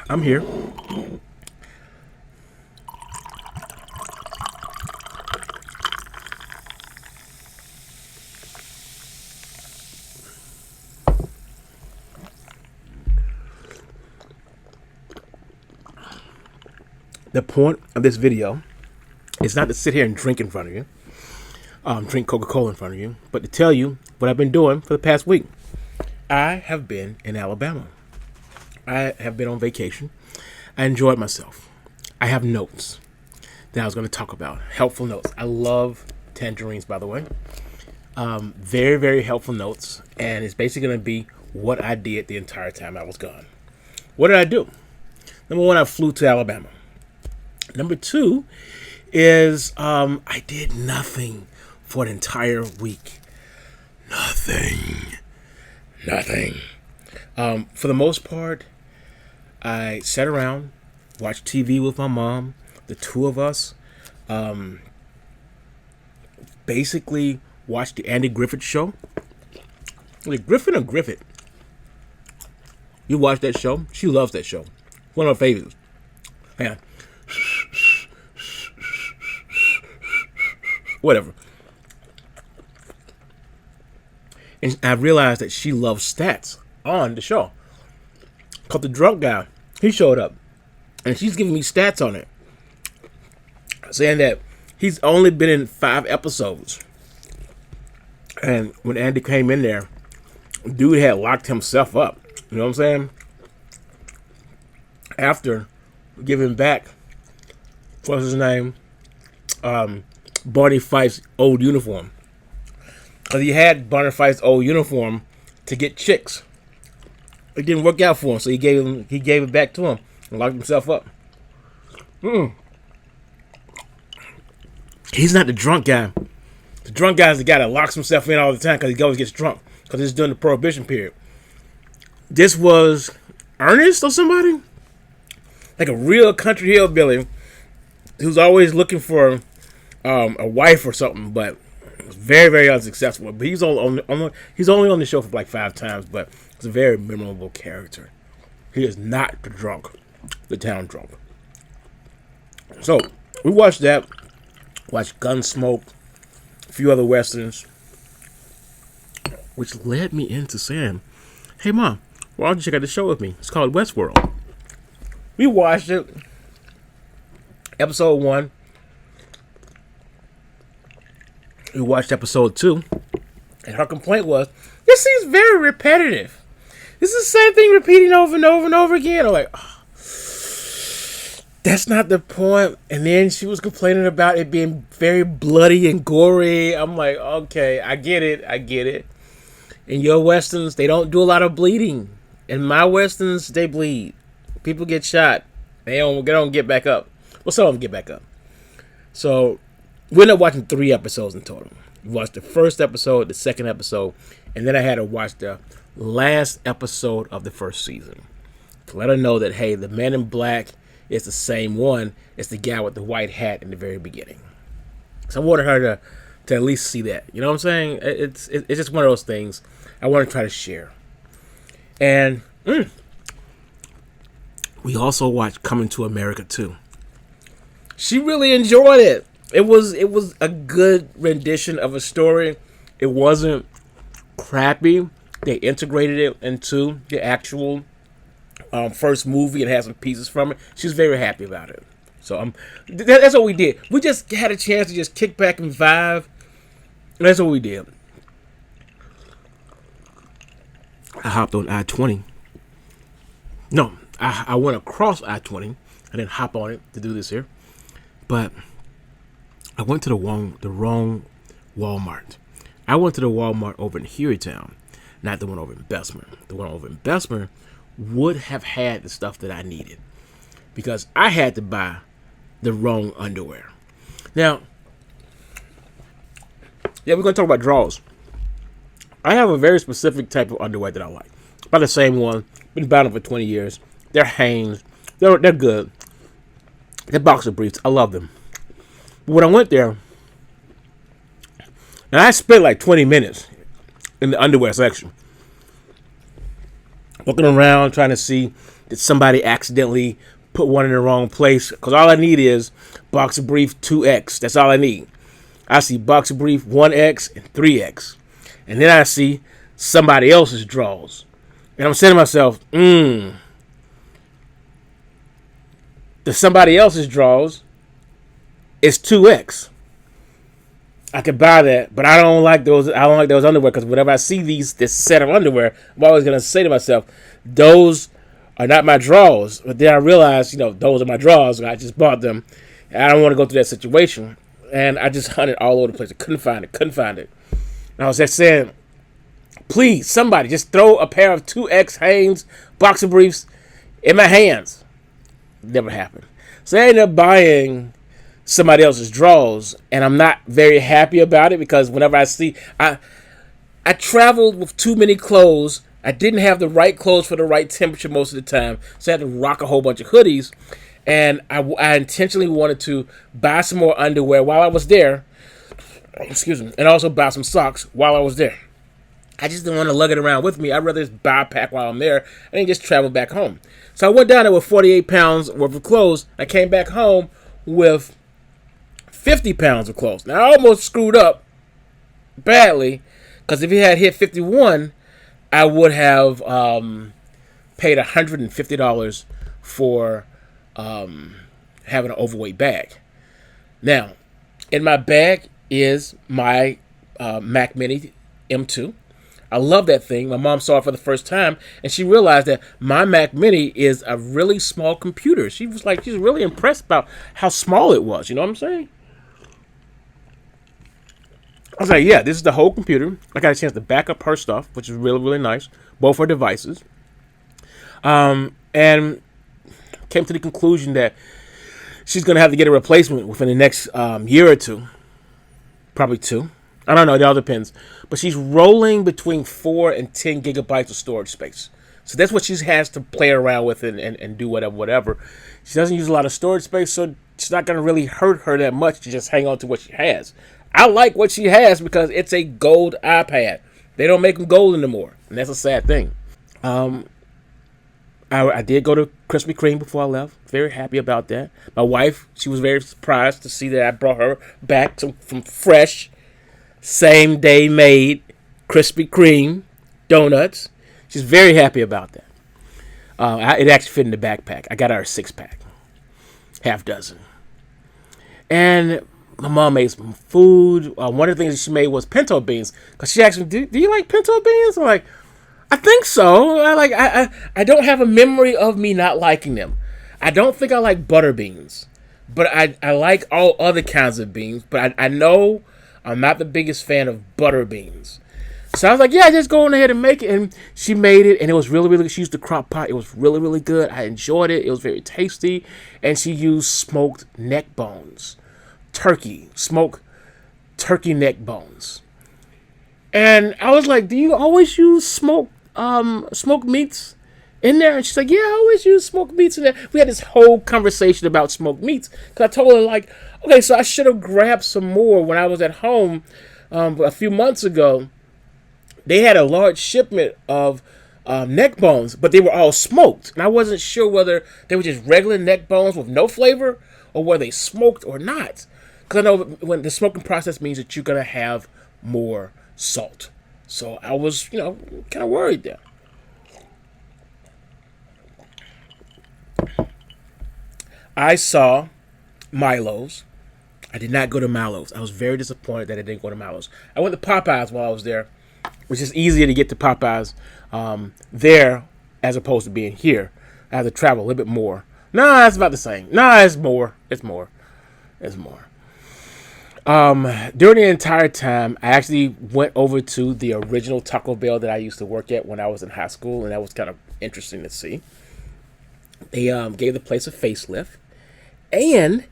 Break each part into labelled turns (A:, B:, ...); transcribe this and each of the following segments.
A: I'm here. The point of this video is not to sit here and drink in front of you, drink Coca-Cola in front of you, but to tell you what I've been doing for the past week. I have been in Alabama. I have been on vacation. I enjoyed myself. I have notes that I was going to talk about. Helpful notes. I love tangerines, by the way. Very, very helpful notes. And it's basically going to be what I did the entire time I was gone. What did I do? Number one, I flew to Alabama. Number two is I did nothing for an entire week. Nothing. For the most part, I sat around, watched TV with my mom, the two of us. Basically watched the Andy Griffith show. Like Griffin or Griffith? You watch that show? She loves that show. One of her favorites. Yeah. Whatever. And I realized that she loves stats on the show. Called the drunk guy. He showed up. And she's giving me stats on it. Saying that he's only been in 5 episodes. And when Andy came in there, dude had locked himself up. You know what I'm saying? After giving back, what's his name? Barney Fife's old uniform. Because he had Barney Fife's old uniform to get chicks. It didn't work out for him, so he gave it back to him and locked himself up. He's not the drunk guy. The drunk guy is the guy that locks himself in all the time because he always gets drunk. Because it's during the Prohibition period. This was Ernest or somebody? Like a real country hillbilly who's always looking for a wife or something, but was very, very unsuccessful. But he's only on the show for like 5 times, but it's a very memorable character. He is not the drunk, the town drunk. So we watched that, watched Gunsmoke, a few other westerns, which led me into saying, "Hey mom, why don't you check out the show with me? It's called Westworld." We watched it, episode 1. We watched episode 2, and her complaint was, "This seems very repetitive. This is the same thing repeating over and over and over again." I'm like, oh, that's not the point. And then she was complaining about it being very bloody and gory. I'm like, okay, I get it. In your westerns, they don't do a lot of bleeding. In my westerns, they bleed. People get shot. They don't get back up. Well, some of them get back up. So we ended up watching 3 episodes in total. We watched the first episode, the second episode, and then I had to watch the last episode of the first season to let her know that, hey, the man in black is the same one as the guy with the white hat in the very beginning. So I wanted her to at least see that. You know what I'm saying? It's just one of those things I want to try to share. And we also watched Coming to America 2. She really enjoyed it. It was a good rendition of a story. It wasn't crappy. They integrated it into the actual first movie and had some pieces from it. She was very happy about it. So that's what we did. We just had a chance to just kick back and vibe. And that's what we did. I hopped on I-20. No, I went across I-20. I didn't hop on it to do this here. But I went to the wrong Walmart. I went to the Walmart over in Hueytown, not the one over in Bessemer. The one over in Bessemer would have had the stuff that I needed because I had to buy the wrong underwear. Now, yeah, we're going to talk about drawers. I have a very specific type of underwear that I like. About the same one. Been buying them for 20 years. They're Hanes. They're good. They're boxer briefs. I love them. But when I went there, and I spent like 20 minutes in the underwear section. looking around trying to see did somebody accidentally put one in the wrong place. Because all I need is boxer brief 2X. That's all I need. I see boxer brief 1X and 3X. And then I see somebody else's draws. And I'm saying to myself, the somebody else's draws is 2X. I could buy that, but I don't like those. I don't like those underwear because whenever I see this set of underwear, I'm always gonna say to myself, those are not my draws. But then I realized, those are my draws. I just bought them. And I don't want to go through that situation. And I just hunted all over the place. I couldn't find it. And I was just saying, please, somebody, just throw a pair of 2X Hanes boxer briefs in my hands. Never happened. So I ended up buying somebody else's draws, and I'm not very happy about it because whenever I traveled with too many clothes. I didn't have the right clothes for the right temperature most of the time, so I had to rock a whole bunch of hoodies, and I intentionally wanted to buy some more underwear while I was there, and also buy some socks while I was there. I just didn't want to lug it around with me. I'd rather just buy a pack while I'm there and then just travel back home. So I went down there with 48 pounds worth of clothes. I came back home with 50 pounds of clothes. Now, I almost screwed up badly because if he had hit 51, I would have paid $150 for having an overweight bag. Now, in my bag is my Mac Mini M2. I love that thing. My mom saw it for the first time, and she realized that my Mac Mini is a really small computer. She was really impressed about how small it was. You know what I'm saying? I was like, yeah, this is the whole computer. I got a chance to back up her stuff, which is really, really nice. Both her devices. And came to the conclusion that she's going to have to get a replacement within the next year or two. Probably 2. I don't know. It all depends. But she's rolling between 4 and 10 gigabytes of storage space. So that's what she has to play around with and do whatever. She doesn't use a lot of storage space, so it's not going to really hurt her that much to just hang on to what she has. I like what she has because it's a gold iPad. They don't make them gold anymore, and that's a sad thing. I did go to Krispy Kreme before I left. Very happy about that. My wife, she was very surprised to see that I brought her back from fresh, same day made Krispy Kreme donuts. She's very happy about that. It actually fit in the backpack. I got her a 6-pack, half dozen, and my mom made some food. One of the things that she made was pinto beans. Because she asked me, do you like pinto beans? I'm like, I think so. I don't have a memory of me not liking them. I don't think I like butter beans. But I like all other kinds of beans. But I know I'm not the biggest fan of butter beans. So I was like, yeah, just go on ahead and make it. And she made it, and it was really, really good. She used the crock pot. It was really, really good. I enjoyed it. It was very tasty. And she used smoked neck bones. Smoked turkey neck bones. And I was like, do you always use smoked meats in there? And she's like, yeah, I always use smoked meats in there. We had this whole conversation about smoked meats. Because I told her, okay, so I should have grabbed some more when I was at home a few months ago. They had a large shipment of neck bones, but they were all smoked. And I wasn't sure whether they were just regular neck bones with no flavor or were they smoked or not. Because I know when the smoking process means that you're going to have more salt. So I was, kind of worried there. I saw Milo's. I did not go to Milo's. I was very disappointed that I didn't go to Milo's. I went to Popeyes while I was there, which is easier to get to Popeyes there as opposed to being here. I had to travel a little bit more. Nah, it's about the same. Nah, it's more. It's more. During the entire time, I actually went over to the original Taco Bell that I used to work at when I was in high school, and that was kind of interesting to see. They gave the place a facelift, and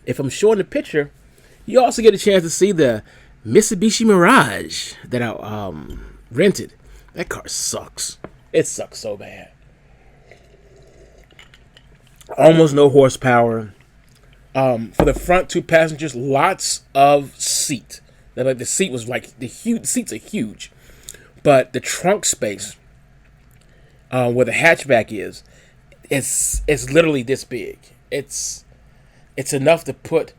A: if I'm showing the picture, you also get a chance to see the Mitsubishi Mirage that I rented. That car sucks. It sucks so bad. Almost no horsepower. For the front 2 passengers, lots of seat. The seat was the seats are huge, but the trunk space where the hatchback is, it's literally this big. It's enough to put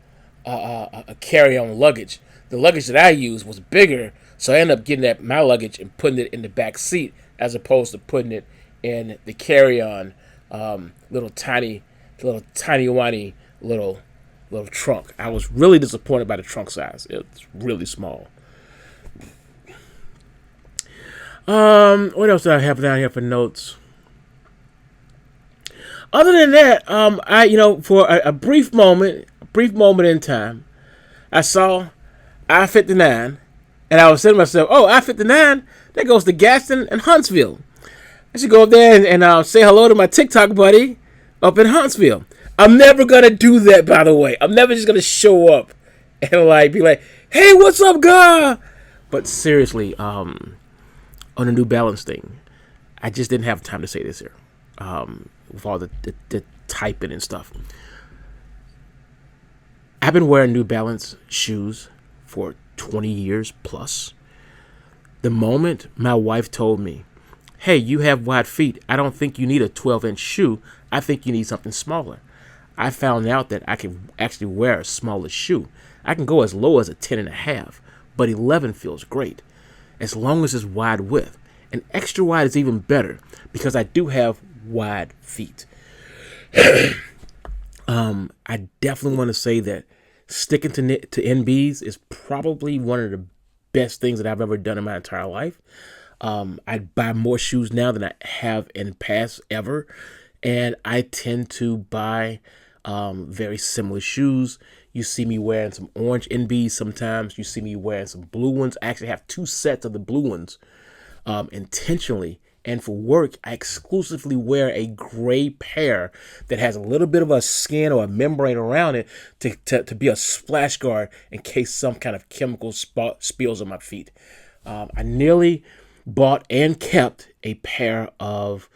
A: a carry-on luggage. The luggage that I used was bigger, so I ended up getting that my luggage and putting it in the back seat as opposed to putting it in the carry-on little tiny whiny little trunk. I was really disappointed by the trunk size. It's really small. What else do I have down here for notes? Other than that, for a brief moment in time, I saw I-59, and I was saying to myself, "Oh, I-59, that goes to Gaston and Huntsville. I should go up there and say hello to my TikTok buddy up in Huntsville." I'm never gonna do that, by the way. I'm never just gonna show up and be like, "Hey, what's up, guy?" But seriously, on the New Balance thing, I just didn't have time to say this here. With all the typing and stuff. I've been wearing New Balance shoes for 20 years plus. The moment my wife told me, "Hey, you have wide feet. I don't think you need a 12-inch shoe. I think you need something smaller," I found out that I can actually wear a smaller shoe. I can go as low as a 10.5, but 11 feels great, as long as it's wide width. And extra wide is even better because I do have wide feet. I definitely want to say that sticking to NBs is probably one of the best things that I've ever done in my entire life. I buy more shoes now than I have in the past ever, and I tend to buy very similar shoes. You see me wearing some orange NBs sometimes. You see me wearing some blue ones. I actually have 2 sets of the blue ones intentionally. And for work, I exclusively wear a gray pair that has a little bit of a skin or a membrane around it to be a splash guard in case some kind of chemical spills on my feet. I nearly bought and kept a pair of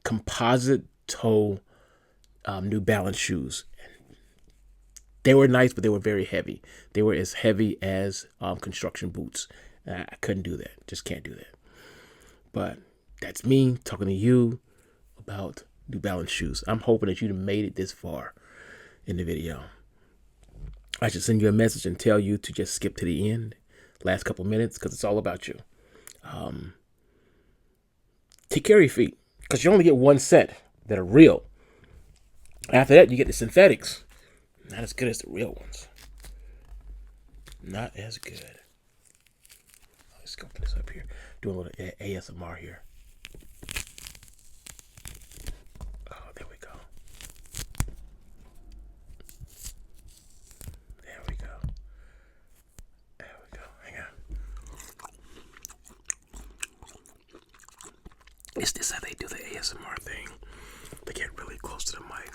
A: composite toe New Balance shoes. They were nice, but they were very heavy. They were as heavy as construction boots. I couldn't do that. Just can't do that. But that's me talking to you about New Balance shoes. I'm hoping that you made it this far in the video. I should send you a message and tell you to just skip to the end, last couple minutes, because it's all about you. Take care of your feet, because you only get 1 set that are real. After that, you get the synthetics. Not as good as the real ones. Not as good. Let's open this up here. Do a little ASMR here. Oh, there we go. There we go. There we go. Hang on. Is this how they do the ASMR thing? They get really close to the mic.